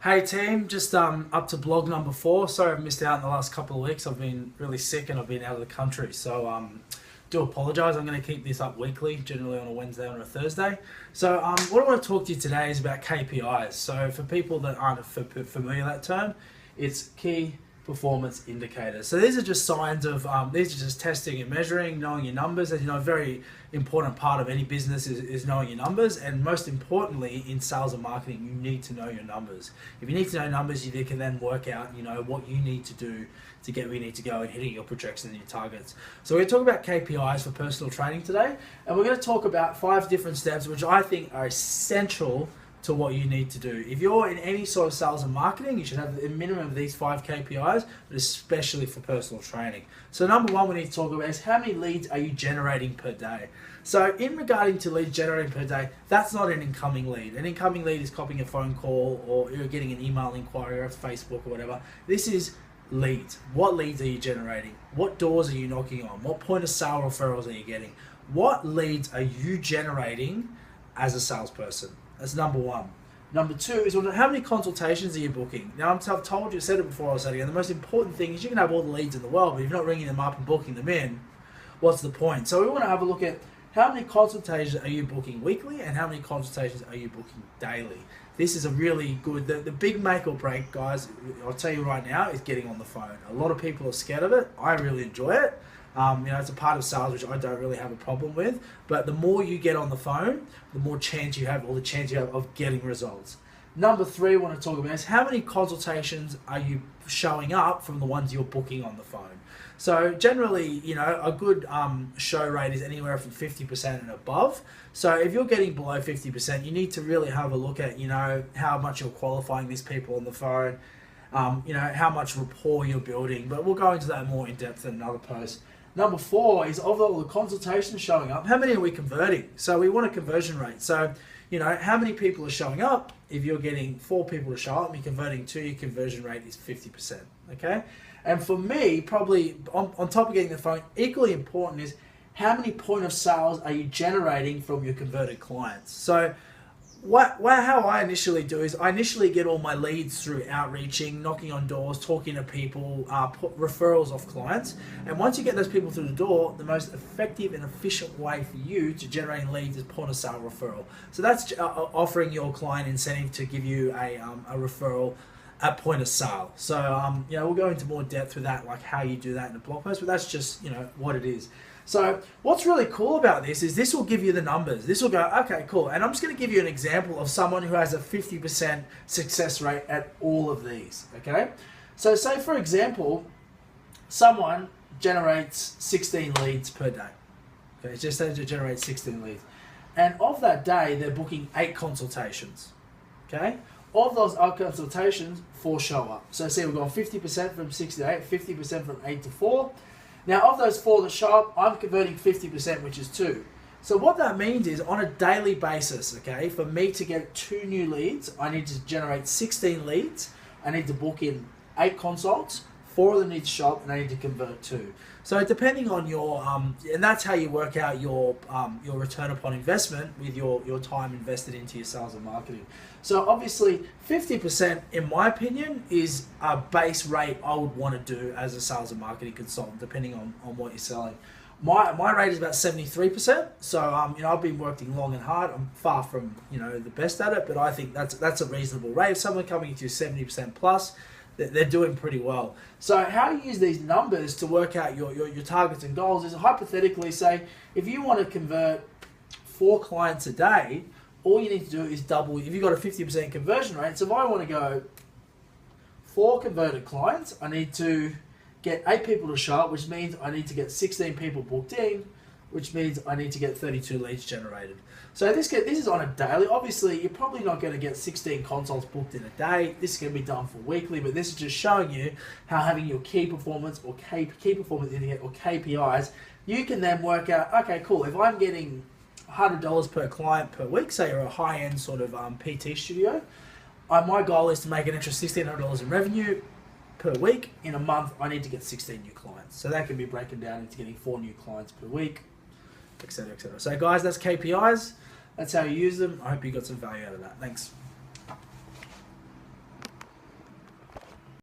Hey team, just up to blog number 4. Sorry I've missed out in the last couple of weeks. I've been really sick and I've been out of the country. So do apologise. I'm going to keep this up weekly, generally on a Wednesday or a Thursday. So what I want to talk to you today is about KPIs. So for people that aren't familiar with that term, it's key performance indicators. So these are just signs of, these are just testing and measuring, knowing your numbers. As you know, a very important part of any business is knowing your numbers, and most importantly in sales and marketing, you need to know your numbers. If you need to know numbers, you can then work out, what you need to do to get where you need to go and hitting your projections and your targets. So we're going to talk about KPIs for personal training today, and we're going to talk about 5 different steps which I think are essential to what you need to do. If you're in any sort of sales and marketing, you should have a minimum of these 5 KPIs, but especially for personal training. So number 1 we need to talk about is how many leads are you generating per day? So in regarding to leads generating per day, that's not an incoming lead. An incoming lead is copying a phone call, or you're getting an email inquiry or Facebook or whatever. This is leads. What leads are you generating? What doors are you knocking on? What point of sale referrals are you getting? What leads are you generating as a salesperson? That's number 1. Number 2 is how many consultations are you booking? Now, I've told you, said it before, I was saying, and the most important thing is you can have all the leads in the world, but if you're not ringing them up and booking them in, what's the point? So we want to have a look at how many consultations are you booking weekly and how many consultations are you booking daily. This is a really good, the big make or break, guys, I'll tell you right now, is getting on the phone. A lot of people are scared of it. I really enjoy it. It's a part of sales which I don't really have a problem with, but the more you get on the phone, the more chance you have, or the chance you have of getting results. Number 3 I want to talk about is how many consultations are you showing up from the ones you're booking on the phone. So generally, a good show rate is anywhere from 50% and above. So if you're getting below 50%, you need to really have a look at, how much you're qualifying these people on the phone, how much rapport you're building, but we'll go into that more in depth in another post. Number 4 is of all the consultations showing up, how many are we converting? So we want a conversion rate. So, how many people are showing up? If you're getting 4 people to show up and you're converting 2, your conversion rate is 50%, okay? And for me, probably on top of getting the phone, equally important is how many point of sales are you generating from your converted clients? So how I initially do is I initially get all my leads through outreaching, knocking on doors, talking to people, put referrals off clients. And once you get those people through the door, the most effective and efficient way for you to generate leads is point of sale referral. So that's offering your client incentive to give you a referral at point of sale. So we'll go into more depth with that, like how you do that in a blog post, but that's just what it is. So what's really cool about this is this will give you the numbers. This will go, okay, cool. And I'm just going to give you an example of someone who has a 50% success rate at all of these, okay? So say, for example, someone generates 16 leads per day. Okay, it's just to generate 16 leads. And of that day, they're booking 8 consultations, okay? Of those 8 consultations, 4 show up. So see, we've gone 50% from 6 to 8, 50% from 8 to 4. Now, of those 4 that show up, I'm converting 50%, which is 2. So what that means is on a daily basis, okay, for me to get 2 new leads, I need to generate 16 leads. I need to book in 8 consults. 4 of them need to show up, and I need to convert 2. So depending on your, and that's how you work out your return upon investment with your time invested into your sales and marketing. So obviously 50%, in my opinion, is a base rate I would want to do as a sales and marketing consultant, depending on what you're selling. My rate is about 73%. So I've been working long and hard. I'm far from the best at it, but I think that's a reasonable rate. If someone coming into 70% plus, they're doing pretty well. So how you use these numbers to work out your targets and goals is hypothetically, say, if you want to convert 4 clients a day, all you need to do is double. If you've got a 50% conversion rate, so if I want to go 4 converted clients, I need to get 8 people to show up, which means I need to get 16 people booked in, which means I need to get 32 leads generated. So this is on a daily. Obviously, you're probably not going to get 16 consults booked in a day. This is going to be done for weekly, but this is just showing you how having your key performance or key performance indicator or KPIs, you can then work out, okay, cool, if I'm getting $100 per client per week, say you're a high-end sort of PT studio, my goal is to make an extra $1,600 in revenue per week. In a month, I need to get 16 new clients. So that can be broken down into getting 4 new clients per week, etc., etc. So guys, that's KPIs. That's how you use them. I hope you got some value out of that. Thanks.